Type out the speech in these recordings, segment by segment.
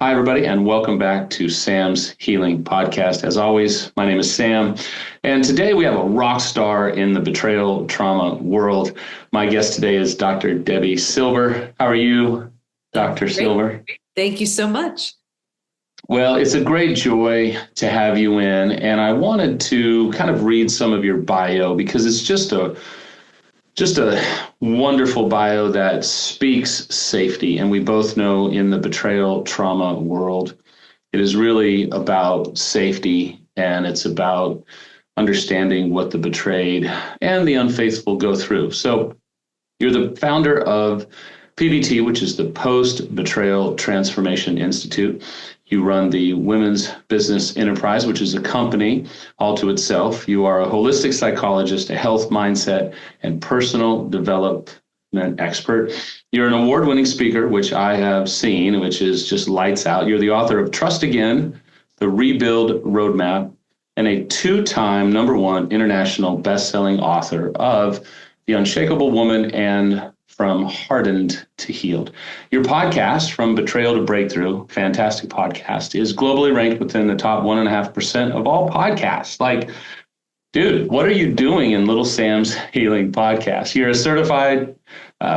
Hi, everybody, and welcome back to Sam's Healing Podcast. As always, my name is Sam, and today we have a rock star in the betrayal trauma world. My guest today is Dr. Debi Silber. How are you, Dr. Silber? Thank you so much. Well, it's a great joy to have you in, and I wanted to kind of read some of your bio because it's just a wonderful bio that speaks safety. And we both know in the betrayal trauma world, it is really about safety, and it's about understanding what the betrayed and the unfaithful go through. So you're the founder of PBT, which is the Post-Betrayal Transformation Institute. You run the Women's Business Enterprise, which is a company all to itself. You are a holistic psychologist, a health mindset, and personal development expert. You're an award-winning speaker, which I have seen, which is just lights out. You're the author of Trust Again, The Rebuild Roadmap, and a two-time #1 international best-selling author of The Unshakable Woman and From Hardened to Healed. Your podcast, From Betrayal to Breakthrough, fantastic podcast, is globally ranked within the top 1.5% of all podcasts. Like, dude, what are you doing in Little Sam's Healing Podcast? You're a certified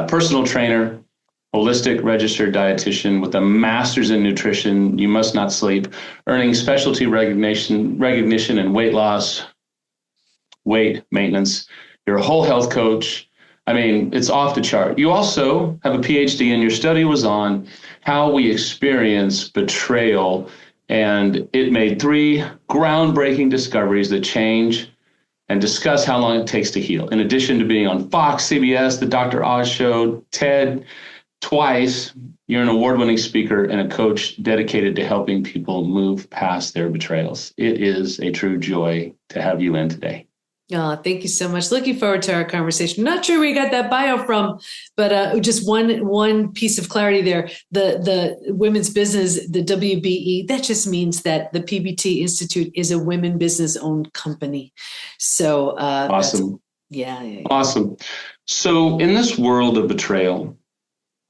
personal trainer, holistic registered dietitian with a master's in nutrition. You must not sleep, earning specialty recognition in weight loss, weight maintenance. You're a whole health coach. I mean, it's off the chart. You also have a Ph.D. and your study was on how we experience betrayal. And it made 3 groundbreaking discoveries that change and discuss how long it takes to heal. In addition to being on Fox, CBS, The Dr. Oz Show, TED, twice, you're an award-winning speaker and a coach dedicated to helping people move past their betrayals. It is a true joy to have you in today. Oh, thank you so much. Looking forward to our conversation. Not sure where you got that bio from, but just one piece of clarity there. The women's business, the WBE, that just means that the PBT Institute is a women business owned company. So awesome. Yeah. Awesome. So in this world of betrayal,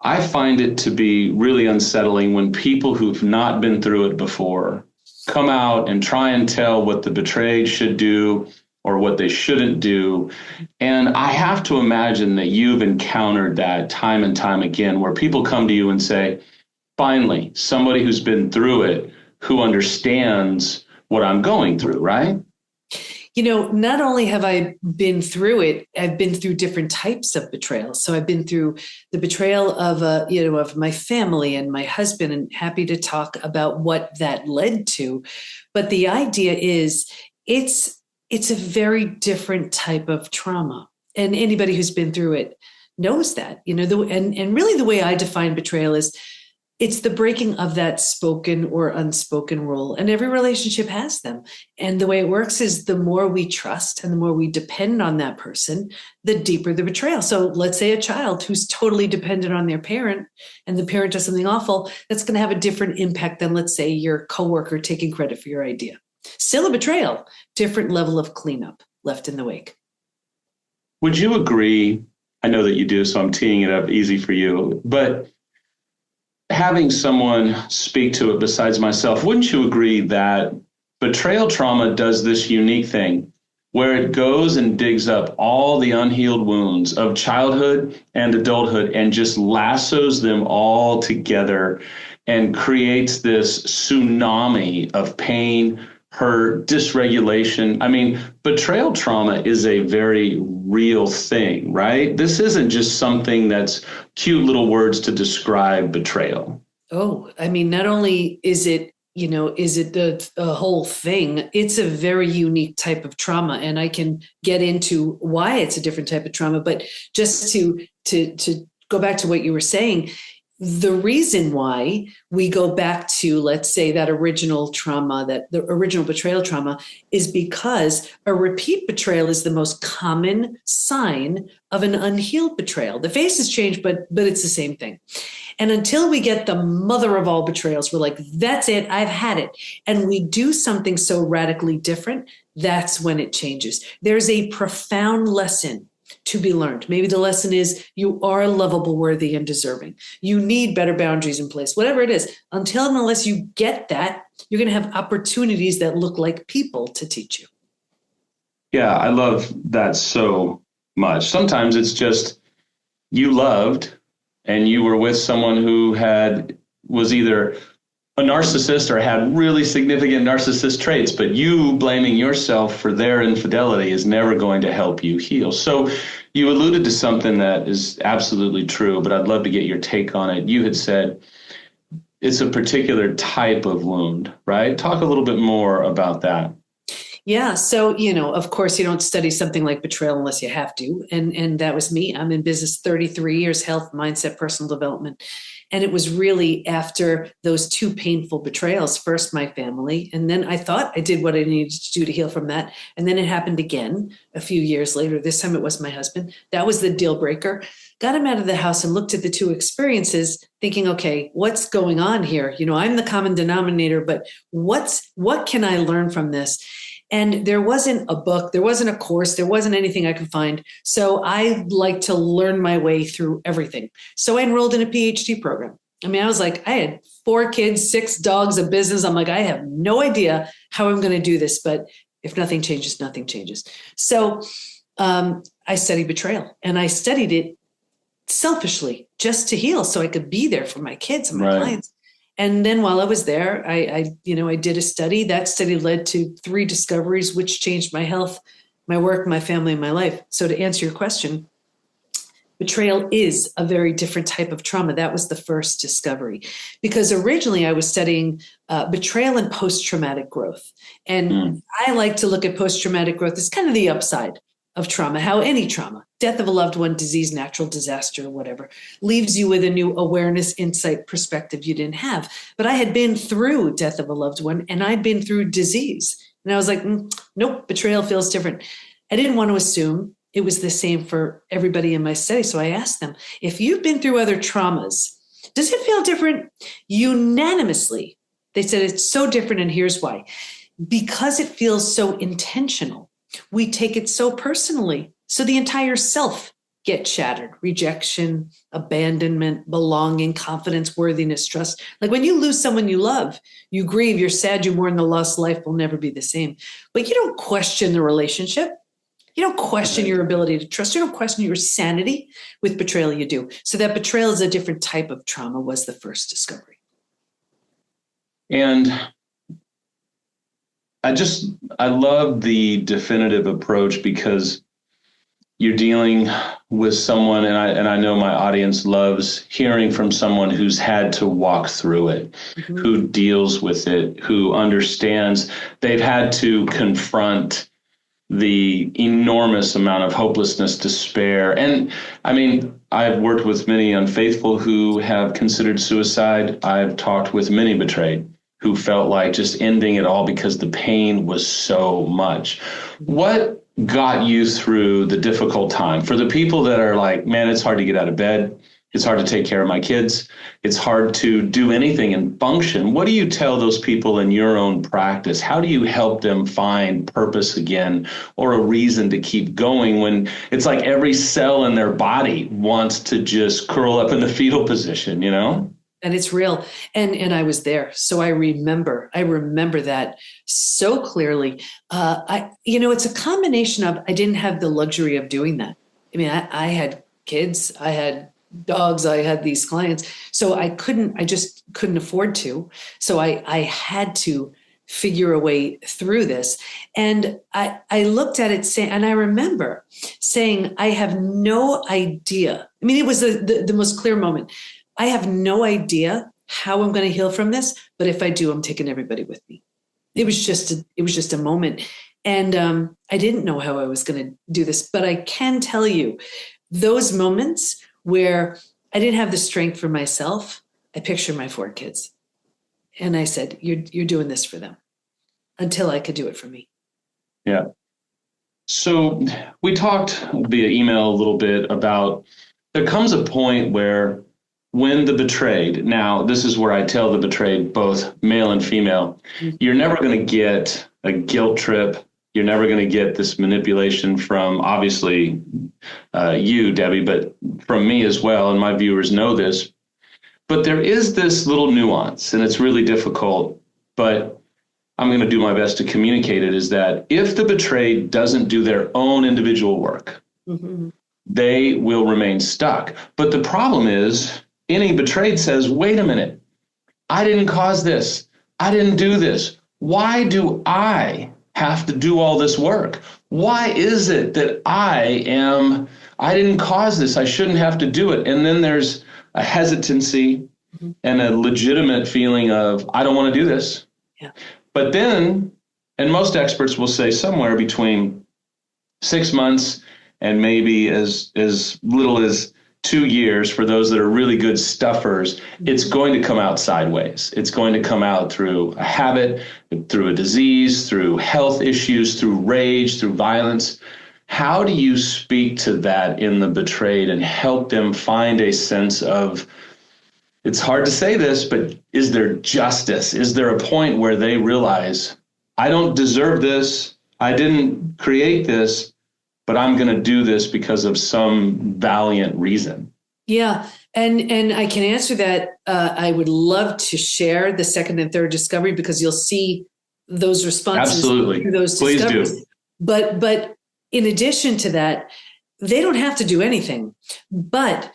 I find it to be really unsettling when people who've not been through it before come out and try and tell what the betrayed should do or what they shouldn't do. And I have to imagine that you've encountered that time and time again, where people come to you and say, finally, somebody who's been through it, who understands what I'm going through, right? You know, not only have I been through it, I've been through different types of betrayal. So I've been through the betrayal of of my family and my husband, and happy to talk about what that led to. But the idea is it's a very different type of trauma. And anybody who's been through it knows that, and really the way I define betrayal is it's the breaking of that spoken or unspoken rule. And every relationship has them. And the way it works is the more we trust and the more we depend on that person, the deeper the betrayal. So let's say a child who's totally dependent on their parent and the parent does something awful, that's going to have a different impact than, let's say, your coworker taking credit for your idea. Still a betrayal, different level of cleanup left in the wake. Would you agree? I know that you do, so I'm teeing it up easy for you, but having someone speak to it besides myself, wouldn't you agree that betrayal trauma does this unique thing where it goes and digs up all the unhealed wounds of childhood and adulthood and just lassos them all together and creates this tsunami of pain, hurt, dysregulation? I mean, betrayal trauma is a very real thing, right? This isn't just something that's cute little words to describe betrayal. Oh, I mean, not only is it, the whole thing, it's a very unique type of trauma. And I can get into why it's a different type of trauma, but just to go back to what you were saying, the reason why we go back to, let's say, that original trauma, that the original betrayal trauma, is because a repeat betrayal is the most common sign of an unhealed betrayal. The face has changed, but it's the same thing. And until we get the mother of all betrayals, we're like, that's it, I've had it. And we do something so radically different, that's when it changes. There's a profound lesson to be learned. Maybe the lesson is you are lovable, worthy, and deserving. You need better boundaries in place, whatever it is. Until and unless you get that, you're going to have opportunities that look like people to teach you. Yeah, I love that so much. Sometimes it's just you loved and you were with someone who was either a narcissist or had really significant narcissist traits, but you blaming yourself for their infidelity is never going to help you heal. So you alluded to something that is absolutely true, but I'd love to get your take on it. You had said it's a particular type of wound, right? Talk a little bit more about that. Yeah. So, of course, you don't study something like betrayal unless you have to. And that was me. I'm in business 33 years, health, mindset, personal development. And it was really after those two painful betrayals, first my family, and then I thought I did what I needed to do to heal from that. And then it happened again a few years later. This time it was my husband. That was the deal breaker. Got him out of the house and looked at the two experiences thinking, okay, what's going on here? I'm the common denominator, but what can I learn from this? And there wasn't a book, there wasn't a course, there wasn't anything I could find. So I like to learn my way through everything. So I enrolled in a PhD program. I was like, I had 4 kids, 6 dogs, a business. I'm like, I have no idea how I'm going to do this, but if nothing changes, nothing changes. So I studied betrayal, and I studied it selfishly just to heal so I could be there for my kids and my clients. And then while I was there, I did a study. That study led to 3 discoveries, which changed my health, my work, my family, and my life. So to answer your question, betrayal is a very different type of trauma. That was the first discovery, because originally I was studying betrayal and post-traumatic growth. And I like to look at post-traumatic growth as kind of the upside of trauma, how any trauma, death of a loved one, disease, natural disaster, whatever, leaves you with a new awareness, insight, perspective you didn't have. But I had been through death of a loved one, and I'd been through disease. And I was like, nope, betrayal feels different. I didn't want to assume it was the same for everybody in my study. So I asked them, if you've been through other traumas, does it feel different? Unanimously, they said it's so different, and here's why. Because it feels so intentional. We take it so personally. So the entire self gets shattered. Rejection, abandonment, belonging, confidence, worthiness, trust. Like when you lose someone you love, you grieve, you're sad, you mourn the lost, life will never be the same. But you don't question the relationship. You don't question your ability to trust. You don't question your sanity. With betrayal, you do. So that betrayal is a different type of trauma was the first discovery. And I love the definitive approach, because you're dealing with someone, and I know my audience loves hearing from someone who's had to walk through it, who deals with it, who understands. They've had to confront the enormous amount of hopelessness, despair. And I've worked with many unfaithful who have considered suicide. I've talked with many betrayed who felt like just ending it all because the pain was so much. What got you through the difficult time? For the people that are like, man, it's hard to get out of bed. It's hard to take care of my kids. It's hard to do anything and function. What do you tell those people in your own practice? How do you help them find purpose again, or a reason to keep going when it's like every cell in their body wants to just curl up in the fetal position, And it's real. And I was there. So I remember that so clearly. It's a combination of, I didn't have the luxury of doing that. I had kids, I had dogs, I had these clients. So I just couldn't afford to. So I had to figure a way through this. And I looked at it and I remember saying, I have no idea. It was the most clear moment. I have no idea how I'm going to heal from this, but if I do, I'm taking everybody with me. It was just a moment. And I didn't know how I was going to do this, but I can tell you those moments where I didn't have the strength for myself, I pictured my 4 kids. And I said, you're doing this for them until I could do it for me. Yeah. So we talked via email a little bit about, there comes a point where when the betrayed, now this is where I tell the betrayed, both male and female, you're never going to get a guilt trip. You're never going to get this manipulation from, obviously, you, Debbie, but from me as well. And my viewers know this. But there is this little nuance, and it's really difficult, but I'm going to do my best to communicate it, is that if the betrayed doesn't do their own individual work, they will remain stuck. But the problem is, any betrayed says, wait a minute, I didn't cause this. I didn't do this. Why do I have to do all this work? Why is it that I didn't cause this. I shouldn't have to do it. And then there's a hesitancy and a legitimate feeling of, I don't want to do this. Yeah. But then, and most experts will say somewhere between 6 months and maybe as little as 2 years, for those that are really good stuffers, it's going to come out sideways. It's going to come out through a habit, through a disease, through health issues, through rage, through violence. How do you speak to that in the betrayed and help them find a sense of, it's hard to say this, but is there justice? Is there a point where they realize, I don't deserve this, I didn't create this, but I'm going to do this because of some valiant reason? Yeah. And I can answer that. I would love to share the second and third discovery, because you'll see those responses. Absolutely. To those Please discoveries. do. But in addition to that, they don't have to do anything, but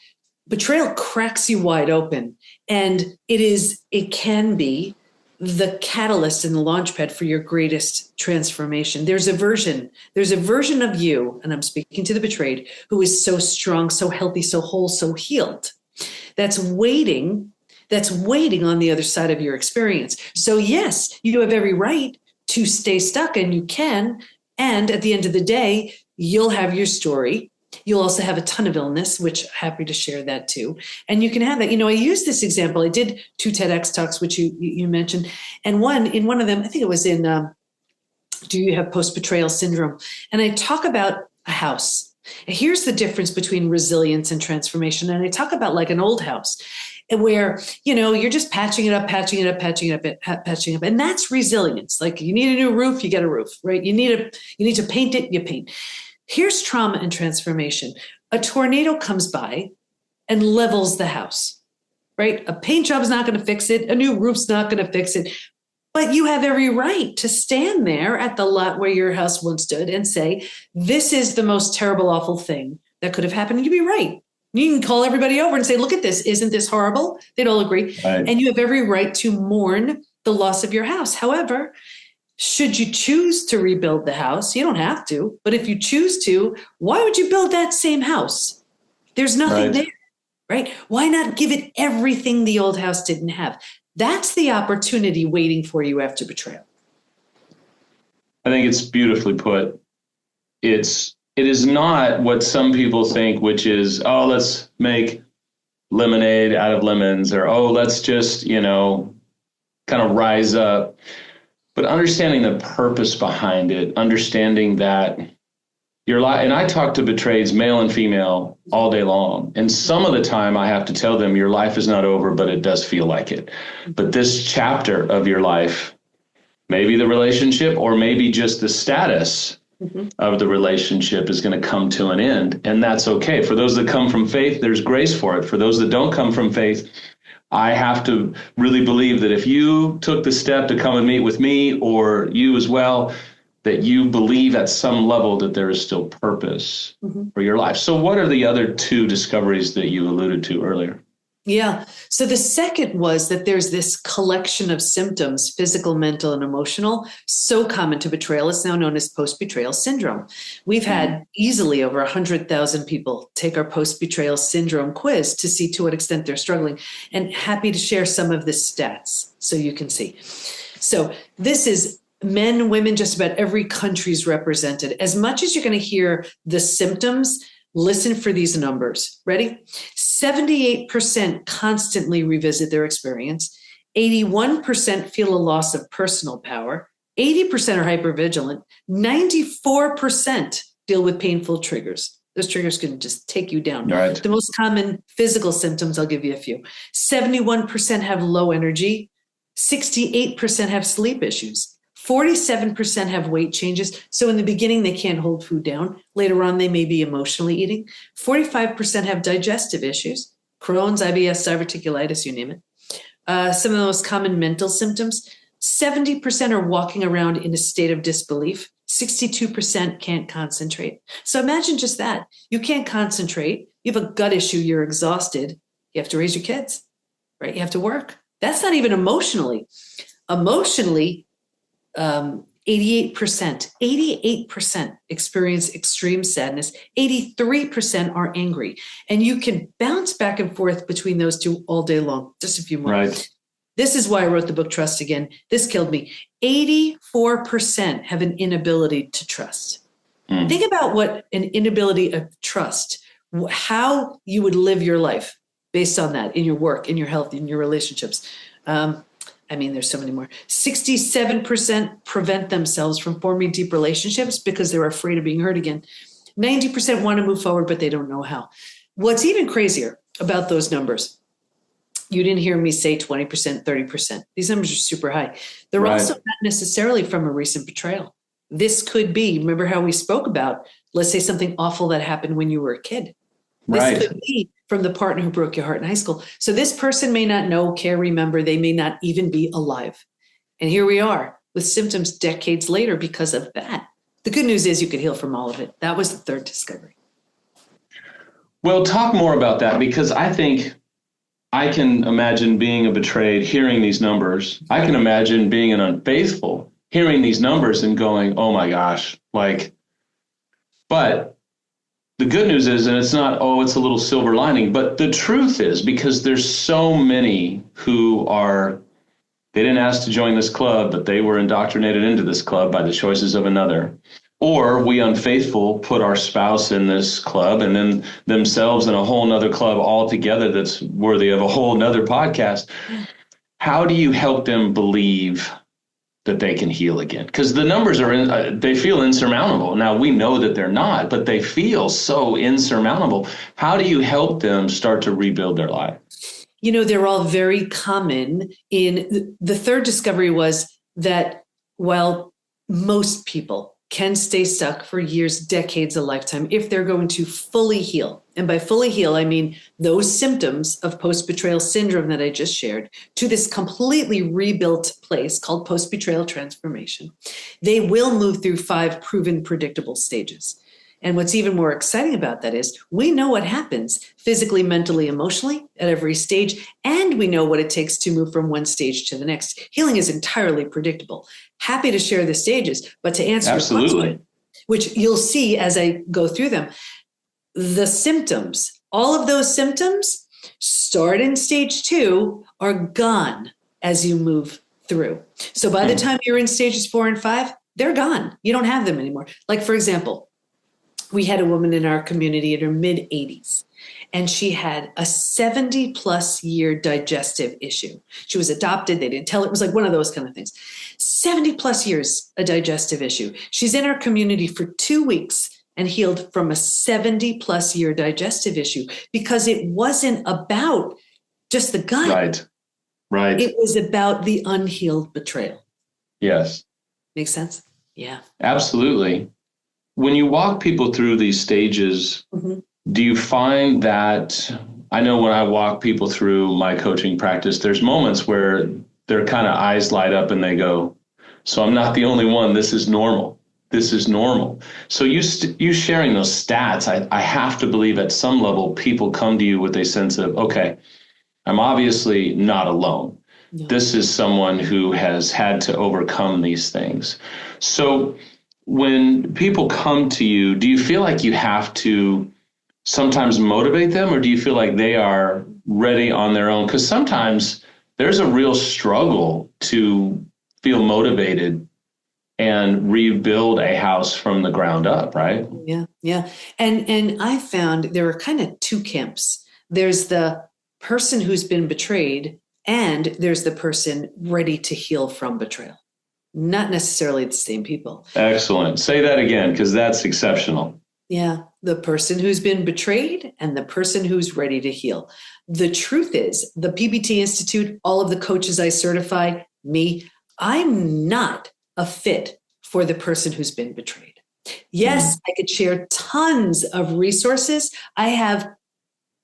betrayal cracks you wide open. And it can be the catalyst and the launchpad for your greatest transformation. There's a version of you, and I'm speaking to the betrayed, who is so strong, so healthy, so whole, so healed. That's waiting on the other side of your experience. So yes, you have every right to stay stuck, and you can. And at the end of the day, you'll have your story. You'll also have a ton of illness, which I'm happy to share that too. And you can have that. I use this example. I did 2 TEDx talks, which you mentioned. And in one of them, I think it was in, do you have post-betrayal syndrome? And I talk about a house. And here's the difference between resilience and transformation. And I talk about like an old house, where, you're just patching it up. And that's resilience. Like, you need a new roof, you get a roof, right? You need to paint it, you paint. Here's trauma and transformation. A tornado comes by and levels the house, right? A paint job is not going to fix it. A new roof's not going to fix it. But you have every right to stand there at the lot where your house once stood and say, this is the most terrible, awful thing that could have happened. And you'd be right. You can call everybody over and say, look at this. Isn't this horrible? They'd all agree. Right. And you have every right to mourn the loss of your house. However, should you choose to rebuild the house, you don't have to. But if you choose to, why would you build that same house? There's nothing there, right? Why not give it everything the old house didn't have? That's the opportunity waiting for you after betrayal. I think it's beautifully put. It is not what some people think, which is, oh, let's make lemonade out of lemons, or, oh, let's just, kind of rise up. But understanding the purpose behind it, understanding that your life, and I talk to betrayeds, male and female, all day long. And some of the time I have to tell them, your life is not over, but it does feel like it. But this chapter of your life, maybe the relationship, or maybe just the status of the relationship, is going to come to an end. And that's okay. For those that come from faith, there's grace for it. For those that don't come from faith, I have to really believe that if you took the step to come and meet with me, or you as well, that you believe at some level that there is still purpose for your life. So what are the other 2 discoveries that you alluded to earlier? Yeah. So the second was that there's this collection of symptoms, physical, mental, and emotional, so common to betrayal. It's now known as post-betrayal syndrome. We've had easily over 100,000 people take our post-betrayal syndrome quiz to see to what extent they're struggling, and happy to share some of the stats so you can see. So this is men, women, just about every country's represented. As much as you're going to hear the symptoms, listen for these numbers. Ready? 78% constantly revisit their experience. 81% feel a loss of personal power. 80% are hypervigilant. 94% deal with painful triggers. Those triggers can just take you down. Right. The most common physical symptoms, I'll give you a few. 71% have low energy. 68% have sleep issues. 47% have weight changes. So in the beginning, they can't hold food down. Later on, they may be emotionally eating. 45% have digestive issues, Crohn's, IBS, diverticulitis, you name it. Some of the most common mental symptoms, 70% are walking around in a state of disbelief. 62% can't concentrate. So imagine just that. You can't concentrate. You have a gut issue. You're exhausted. You have to raise your kids, right? You have to work. That's not even emotionally. Emotionally, 88% experience extreme sadness. 83% are angry. And you can bounce back and forth between those two all day long. Just a few more. Right. This is why I wrote the book, Trust Again. This killed me. 84% have an inability to trust. Think about what an inability of trust, how you would live your life based on that in your work, in your health, in your relationships. There's so many more. 67% prevent themselves from forming deep relationships because they're afraid of being hurt again. 90% want to move forward, but they don't know how. What's even crazier about those numbers, you didn't hear me say 20%, 30%. These numbers are super high. They're also not necessarily from a recent betrayal. This could be, remember how we spoke about, let's say something awful that happened when you were a kid. This could be from the partner who broke your heart in high school. So this person may not know, care, remember, they may not even be alive. And here we are with symptoms decades later because of that. The good news is you could heal from all of it. That was the third discovery. Well, talk more about that, because I think I can imagine being a betrayed, hearing these numbers. I can imagine being an unfaithful, hearing these numbers and going, oh my gosh, but the good news is, and it's not, it's a little silver lining, but the truth is, because there's so many who they didn't ask to join this club, but they were indoctrinated into this club by the choices of another. Or we unfaithful put our spouse in this club and then themselves in a whole nother club altogether that's worthy of a whole nother podcast. How do you help them believe that they can heal again? Because the numbers they feel insurmountable. Now, we know that they're not, but they feel so insurmountable. How do you help them start to rebuild their life? They're all very common. In the third discovery was that while most people can stay stuck for years, decades, a lifetime, if they're going to fully heal. And by fully heal, I mean those symptoms of post-betrayal syndrome that I just shared to this completely rebuilt place called post-betrayal transformation. They will move through 5 proven predictable stages. And what's even more exciting about that is we know what happens physically, mentally, emotionally at every stage, and we know what it takes to move from one stage to the next. Healing is entirely predictable. Happy to share the stages, but to answer your question, which you'll see as I go through them, the symptoms, all of those symptoms start in stage 2, are gone as you move through. So by the time you're in stages 4 and 5, they're gone. You don't have them anymore. Like, for example, we had a woman in our community in her mid-80s, and she had a 70-plus year digestive issue. She was adopted. They didn't tell her. It was like one of those kind of things. 70-plus years, a digestive issue. She's in our community for 2 weeks and healed from a 70-plus year digestive issue because it wasn't about just the gut. Right. It was about the unhealed betrayal. Yes. Makes sense? Yeah. Absolutely. When you walk people through these stages, do you find that, I know when I walk people through my coaching practice, there's moments where their kind of eyes light up and they go, so I'm not the only one. This is normal. This is normal. So you sharing those stats, I have to believe at some level people come to you with a sense of, okay, I'm obviously not alone. No. This is someone who has had to overcome these things. So when people come to you, do you feel like you have to sometimes motivate them, or do you feel like they are ready on their own? Because sometimes there's a real struggle to feel motivated and rebuild a house from the ground up, right? Yeah. And I found there are kind of 2 camps. There's the person who's been betrayed, and there's the person ready to heal from betrayal. Not necessarily the same people. Excellent. Say that again, because that's exceptional. Yeah. The person who's been betrayed and the person who's ready to heal. The truth is, the PBT Institute, all of the coaches I certify, me, I'm not a fit for the person who's been betrayed. Yes, I could share tons of resources. I have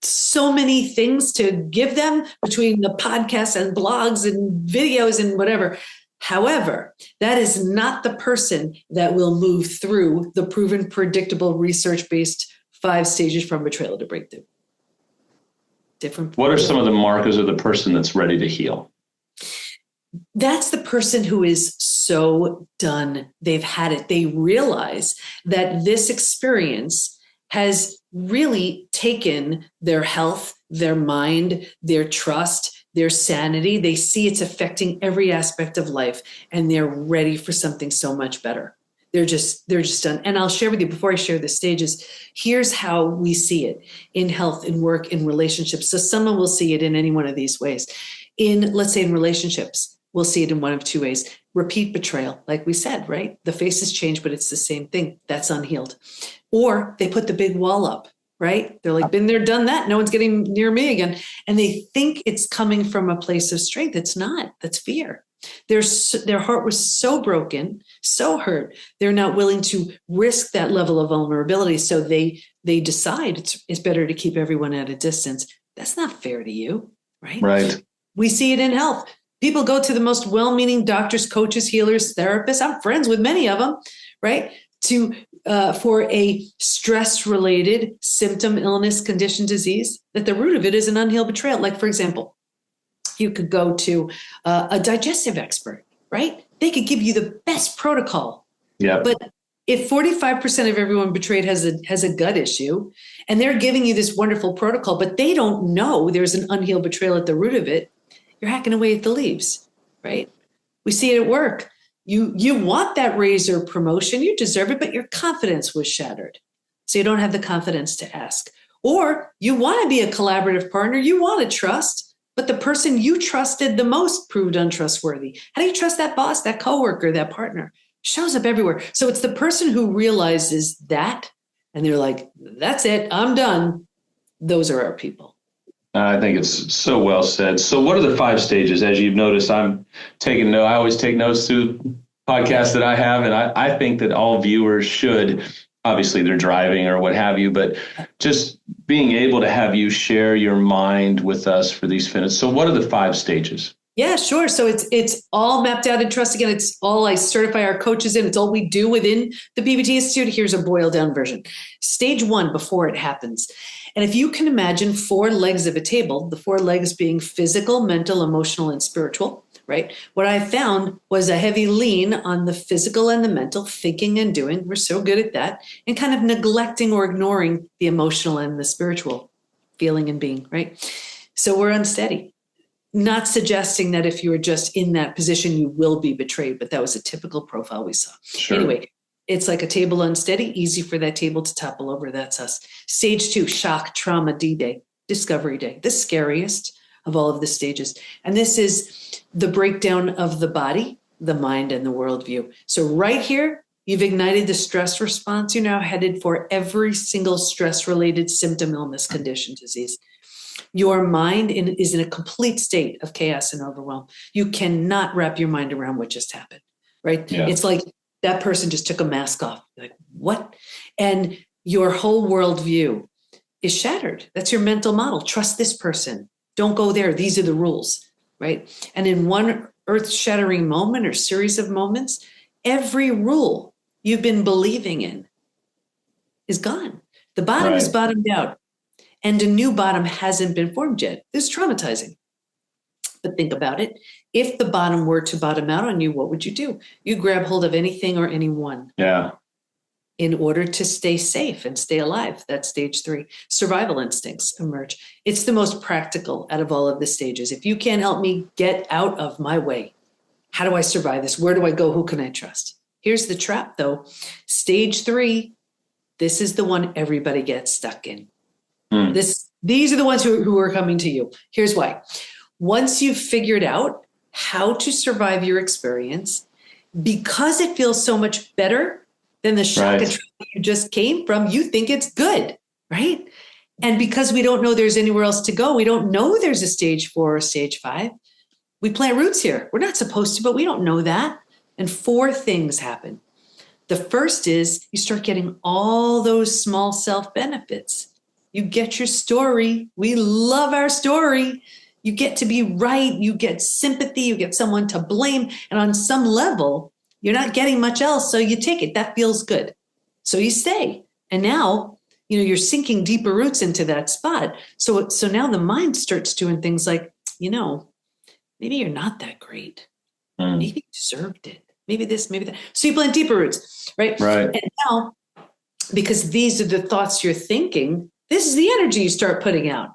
so many things to give them between the podcasts and blogs and videos and whatever. However, that is not the person that will move through the proven, predictable, research-based 5 stages from betrayal to breakthrough. Different. What are some of the markers of the person that's ready to heal? That's the person who is so done. They've had it. They realize that this experience has really taken their health, their mind, their trust, their sanity. They see it's affecting every aspect of life, and they're ready for something so much better. They're just done. And I'll share with you, before I share the stages, here's how we see it in health, in work, in relationships. So someone will see it in any one of these ways. Let's say in relationships, we'll see it in one of 2 ways. Repeat betrayal, like we said, right? The faces change, but it's the same thing. That's unhealed. Or they put the big wall up, right? They're like, been there, done that. No one's getting near me again. And they think it's coming from a place of strength. It's not. That's fear. Their heart was so broken, so hurt. They're not willing to risk that level of vulnerability. So they decide it's better to keep everyone at a distance. That's not fair to you, right? Right. We see it in health. People go to the most well-meaning doctors, coaches, healers, therapists. I'm friends with many of them, right? For a stress-related symptom, illness, condition, disease, that the root of it is an unhealed betrayal. Like, for example, you could go to a digestive expert, right? They could give you the best protocol. Yeah. But if 45% of everyone betrayed has a gut issue, and they're giving you this wonderful protocol, but they don't know there's an unhealed betrayal at the root of it, you're hacking away at the leaves, right? We see it at work. You want that raise or promotion, you deserve it, but your confidence was shattered. So you don't have the confidence to ask. Or you want to be a collaborative partner, you want to trust, but the person you trusted the most proved untrustworthy. How do you trust that boss, that coworker, that partner? Shows up everywhere. So it's the person who realizes that, and they're like, that's it, I'm done. Those are our people. I think it's so well said. So what are the 5 stages? As you've noticed, I'm taking notes. I always take notes through podcasts that I have. And I think that all viewers should, obviously they're driving or what have you, but just being able to have you share your mind with us for these minutes. So what are the 5 stages? Yeah, sure. So it's all mapped out in trust. Again, it's all I certify our coaches in. It's all we do within the BBT Institute. Here's a boiled down version. Stage 1, before it happens. And if you can imagine 4 legs of a table, the 4 legs being physical, mental, emotional, and spiritual, right? What I found was a heavy lean on the physical and the mental, thinking and doing. We're so good at that. And kind of neglecting or ignoring the emotional and the spiritual, feeling and being, right? So we're unsteady. Not suggesting that if you were just in that position, you will be betrayed, but that was a typical profile we saw. Sure. Anyway, it's like a table unsteady, easy for that table to topple over. That's us. Stage 2, shock, trauma, D-Day, discovery day, the scariest of all of the stages. And this is the breakdown of the body, the mind, and the worldview. So right here, you've ignited the stress response. You're now headed for every single stress-related symptom, illness, condition, disease. Your mind is in a complete state of chaos and overwhelm. You cannot wrap your mind around what just happened, right? Yeah. It's like that person just took a mask off. You're like, what? And your whole worldview is shattered. That's your mental model. Trust this person. Don't go there. These are the rules, right? And in one earth-shattering moment or series of moments, every rule you've been believing in is gone. The bottom is bottomed out. And a new bottom hasn't been formed yet. It's traumatizing. But think about it. If the bottom were to bottom out on you, what would you do? You grab hold of anything or anyone. Yeah. In order to stay safe and stay alive. That's stage 3. Survival instincts emerge. It's the most practical out of all of the stages. If you can't help me get out of my way, how do I survive this? Where do I go? Who can I trust? Here's the trap, though. Stage 3, this is the one everybody gets stuck in. These are the ones who are coming to you. Here's why. Once you've figured out how to survive your experience, because it feels so much better than the shock and trauma you just came from, you think it's good, right? And because we don't know there's anywhere else to go, we don't know there's a stage 4 or stage 5. We plant roots here. We're not supposed to, but we don't know that. And 4 things happen. The first is you start getting all those small self benefits. You get your story. We love our story. You get to be right. You get sympathy. You get someone to blame. And on some level, you're not getting much else. So you take it. That feels good. So you stay. And now, you're sinking deeper roots into that spot. So now the mind starts doing things like, maybe you're not that great. Maybe you deserved it. Maybe this, maybe that. So you plant deeper roots, right? Right. And now, because these are the thoughts you're thinking, this is the energy you start putting out.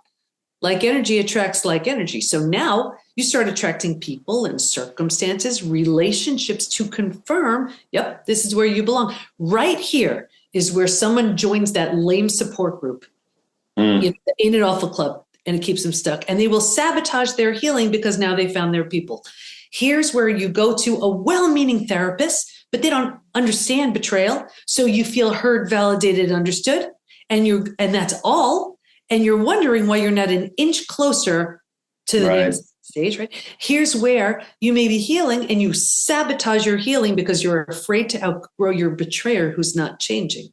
Like energy attracts like energy. So now you start attracting people and circumstances, relationships to confirm, yep, this is where you belong. Right here is where someone joins that lame support group, the Ain't It Awful Club, and it keeps them stuck. And they will sabotage their healing because now they found their people. Here's where you go to a well-meaning therapist, but they don't understand betrayal. So you feel heard, validated, understood, and that's all. And you're wondering why you're not an inch closer to the next stage, right? Here's where you may be healing and you sabotage your healing because you're afraid to outgrow your betrayer who's not changing.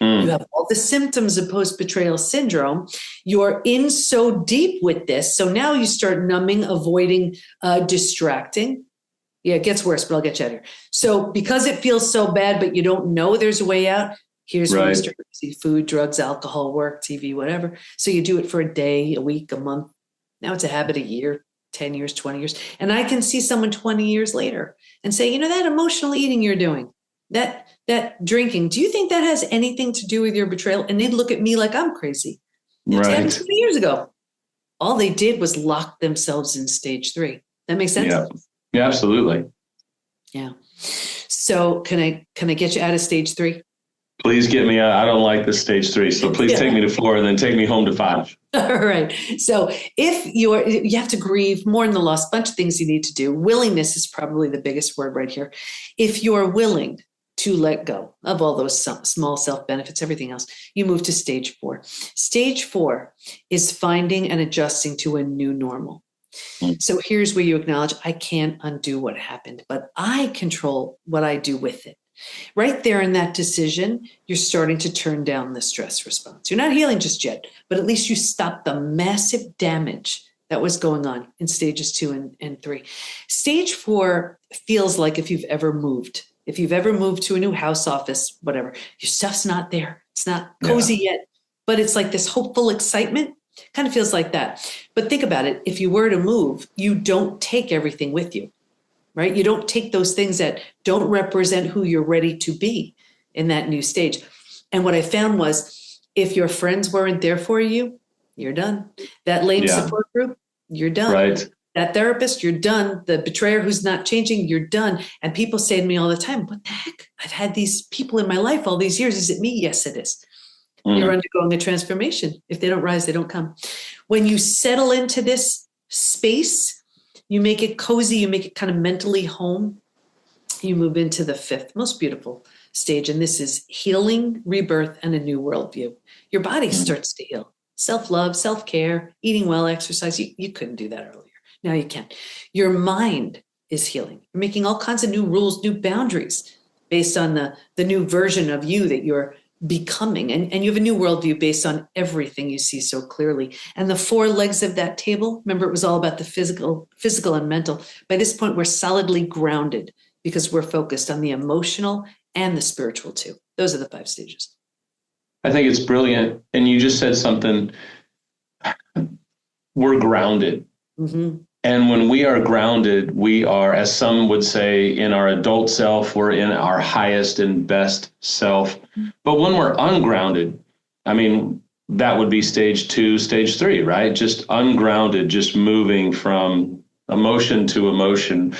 You have all the symptoms of post-betrayal syndrome. You're in so deep with this. So now you start numbing, avoiding, distracting. Yeah, it gets worse, but I'll get you out of here. So because it feels so bad, but you don't know there's a way out, here's where you start to see food, drugs, alcohol, work, TV, whatever. So you do it for a day, a week, a month. Now it's a habit, a year, 10 years, 20 years. And I can see someone 20 years later and say, that emotional eating you're doing, that drinking, do you think that has anything to do with your betrayal? And they'd look at me like I'm crazy. It happened 20 years ago. All they did was lock themselves in stage 3. That makes sense? Yeah, absolutely. Yeah. So can I get you out of stage 3? Please get me out. I don't like the stage 3. So please take me to 4 and then take me home to 5. All right. So if you have to grieve more than the loss, bunch of things you need to do. Willingness is probably the biggest word right here. If you're willing to let go of all those small self-benefits, everything else, you move to stage 4. Stage 4 is finding and adjusting to a new normal. So here's where you acknowledge, I can't undo what happened, but I control what I do with it. Right there in that decision, you're starting to turn down the stress response. You're not healing just yet, but at least you stop the massive damage that was going on in stages 2 and 3. Stage 4 feels like if you've ever moved to a new house, office, whatever, your stuff's not there. It's not cozy yet, but it's like this hopeful excitement. Kind of feels like that. But think about it. If you were to move, you don't take everything with you, right? You don't take those things that don't represent who you're ready to be in that new stage. And what I found was if your friends weren't there for you, you're done. That lame support group, you're done. Right. That therapist, you're done. The betrayer who's not changing, you're done. And people say to me all the time, what the heck? I've had these people in my life all these years. Is it me? Yes, it is. You're undergoing a transformation. If they don't rise, they don't come. When you settle into this space, you make it cozy, you make it kind of mentally home. You move into the 5th, most beautiful stage. And this is healing, rebirth, and a new worldview. Your body starts to heal. Self-love, self-care, eating well, exercise. You couldn't do that earlier. Now you can. Your mind is healing. You're making all kinds of new rules, new boundaries based on the new version of you that you're becoming. And you have a new worldview based on everything you see so clearly. And the 4 legs of that table, remember, it was all about the physical and mental. By this point, we're solidly grounded because we're focused on the emotional and the spiritual too. Those are the 5 stages. I think it's brilliant. And you just said something, we're grounded. Mm-hmm. And when we are grounded, we are, as some would say, in our adult self, we're in our highest and best self. But when we're ungrounded, I mean, that would be stage 2, stage 3, right? Just ungrounded, just moving from emotion to emotion.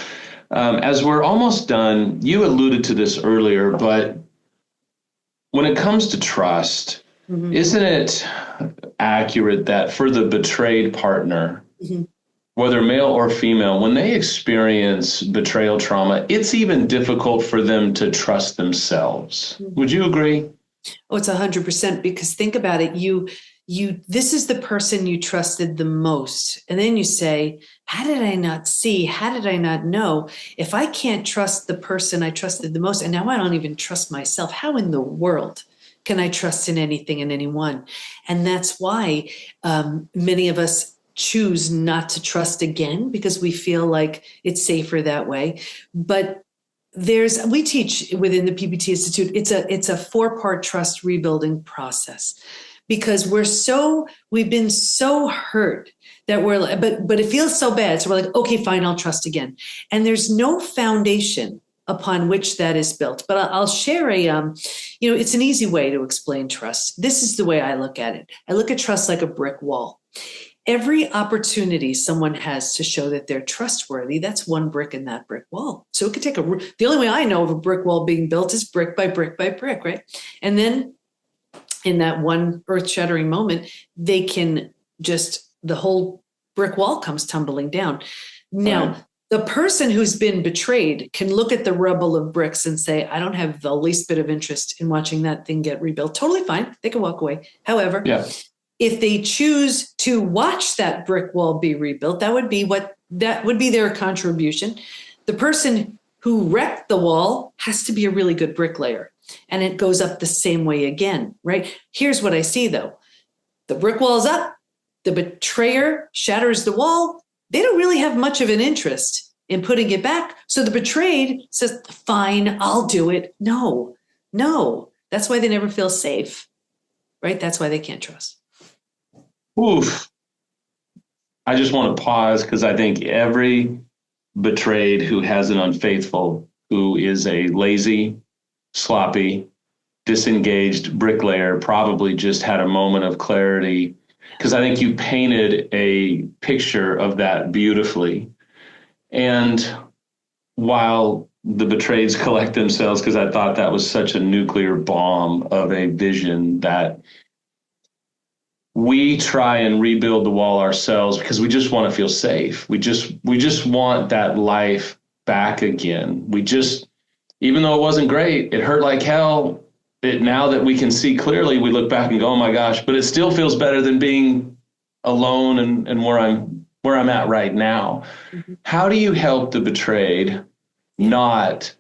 As we're almost done, you alluded to this earlier, but when it comes to trust, isn't it accurate that for the betrayed partner, whether male or female, when they experience betrayal trauma, it's even difficult for them to trust themselves? Would you agree? Oh, it's 100%, because think about it. You this is the person you trusted the most. And then you say, how did I not see? How did I not know? If I can't trust the person I trusted the most, and now I don't even trust myself, how in the world can I trust in anything and anyone? And that's why many of us choose not to trust again, because we feel like it's safer that way. But we teach within the PBT Institute, it's a 4-part trust rebuilding process, because we've been so hurt that but it feels so bad. So we're like, okay, fine, I'll trust again. And there's no foundation upon which that is built. But I'll share it's an easy way to explain trust. This is the way I look at it. I look at trust like a brick wall. Every opportunity someone has to show that they're trustworthy, that's one brick in that brick wall. So it could take the only way I know of a brick wall being built is brick by brick by brick, right? And then in that one earth-shattering moment, the whole brick wall comes tumbling down. Now, the person who's been betrayed can look at the rubble of bricks and say, I don't have the least bit of interest in watching that thing get rebuilt. Totally fine. They can walk away. However, if they choose to watch that brick wall be rebuilt, that would be their contribution. The person who wrecked the wall has to be a really good bricklayer. And it goes up the same way again, right? Here's what I see, though. The brick wall's up. The betrayer shatters the wall. They don't really have much of an interest in putting it back. So the betrayed says, fine, I'll do it. No. That's why they never feel safe, right? That's why they can't trust. Oof. I just want to pause, because I think every betrayed who has an unfaithful, who is a lazy, sloppy, disengaged bricklayer, probably just had a moment of clarity, because I think you painted a picture of that beautifully. And while the betrayeds collect themselves, because I thought that was such a nuclear bomb of a vision, that we try and rebuild the wall ourselves because we just want to feel safe. We just want that life back again. Even though it wasn't great, it hurt like hell. Now that we can see clearly, we look back and go, oh my gosh, but it still feels better than being alone and where I'm at right now. Mm-hmm. How do you help the betrayed not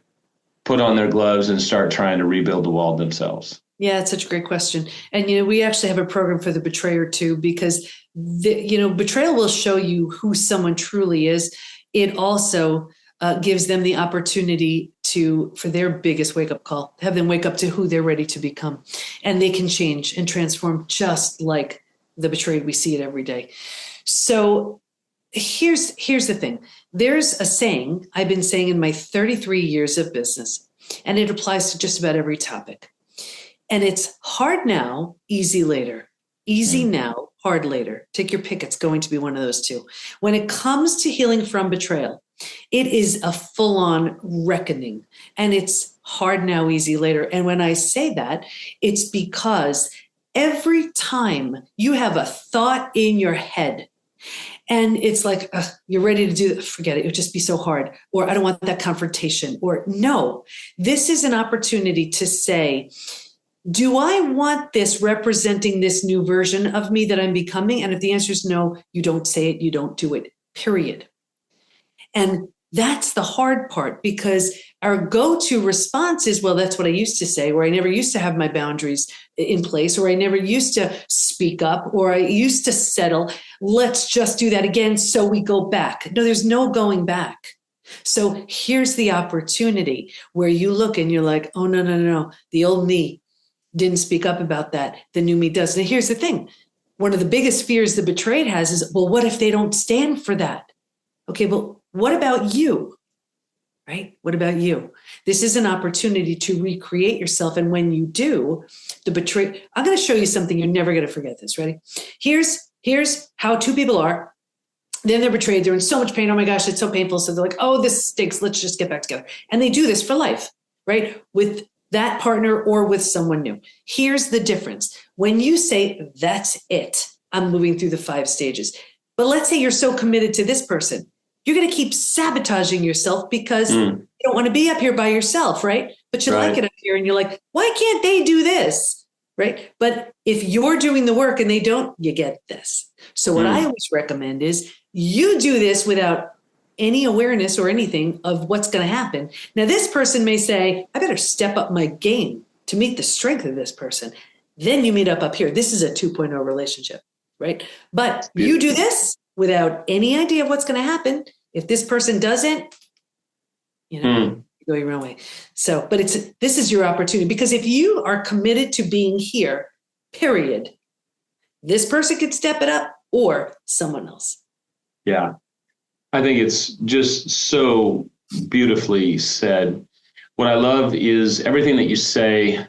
put on their gloves and start trying to rebuild the wall themselves? Yeah, it's such a great question. And, we actually have a program for the betrayer too, because, betrayal will show you who someone truly is. It also gives them the opportunity for their biggest wake-up call, have them wake up to who they're ready to become. And they can change and transform just like the betrayed. We see it every day. So here's the thing. There's a saying I've been saying in my 33 years of business, and it applies to just about every topic. And it's hard now, easy later. Easy now, hard later. Take your pick. It's going to be one of those two. When it comes to healing from betrayal, it is a full-on reckoning. And it's hard now, easy later. And when I say that, it's because every time you have a thought in your head, and it's like, you're ready to do it, forget it. It would just be so hard. Or I don't want that confrontation. Or no, this is an opportunity to say, do I want this representing this new version of me that I'm becoming? And if the answer is no, you don't say it, you don't do it, period. And that's the hard part, because our go-to response is, well, that's what I used to say, or I never used to have my boundaries in place, or I never used to speak up, or I used to settle. Let's just do that again. So we go back. No, there's no going back. So here's the opportunity where you look and you're like, oh, no. The old me didn't speak up about that. The new me does. Now, here's the thing. One of the biggest fears the betrayed has is, well, what if they don't stand for that? Okay, well, what about you? Right? What about you? This is an opportunity to recreate yourself. And when you do, I'm going to show you something. You're never going to forget this. Ready? Here's how two people are. Then they're betrayed. They're in so much pain. Oh my gosh, it's so painful. So they're like, oh, this stinks. Let's just get back together. And they do this for life, right? With that partner or with someone new. Here's the difference. When you say, that's it, I'm moving through the 5 stages. But let's say you're so committed to this person, you're going to keep sabotaging yourself because you don't want to be up here by yourself, right? But you like it up here and you're like, why can't they do this? right? But if you're doing the work and they don't, you get this. So what I always recommend is you do this without any awareness or anything of what's going to happen. Now, this person may say, I better step up my game to meet the strength of this person. Then you meet up here. This is a 2.0 relationship, right? But you do this without any idea of what's going to happen. If this person doesn't, you go your own way. So, but this is your opportunity, because if you are committed to being here, period, this person could step it up or someone else. Yeah. I think it's just so beautifully said. What I love is everything that you say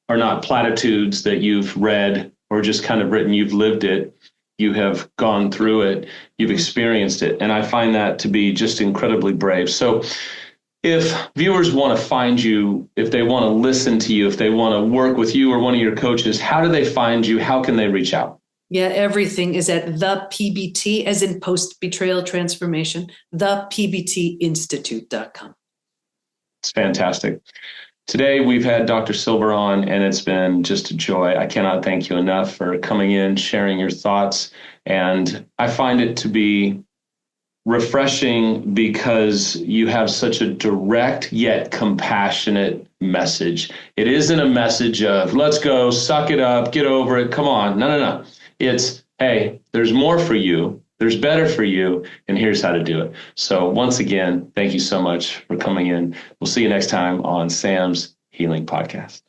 are not platitudes that you've read or just kind of written. You've lived it. You have gone through it. You've experienced it. And I find that to be just incredibly brave. So if viewers want to find you, if they want to listen to you, if they want to work with you or one of your coaches, how do they find you? How can they reach out? Yeah, everything is at the PBT, as in Post-Betrayal Transformation, thepbtinstitute.com. It's fantastic. Today, we've had Dr. Silber on, and it's been just a joy. I cannot thank you enough for coming in, sharing your thoughts. And I find it to be refreshing because you have such a direct yet compassionate message. It isn't a message of, let's go, suck it up, get over it, come on. No. It's, hey, there's more for you, there's better for you, and here's how to do it. So once again, thank you so much for coming in. We'll see you next time on Sam's Healing Podcast.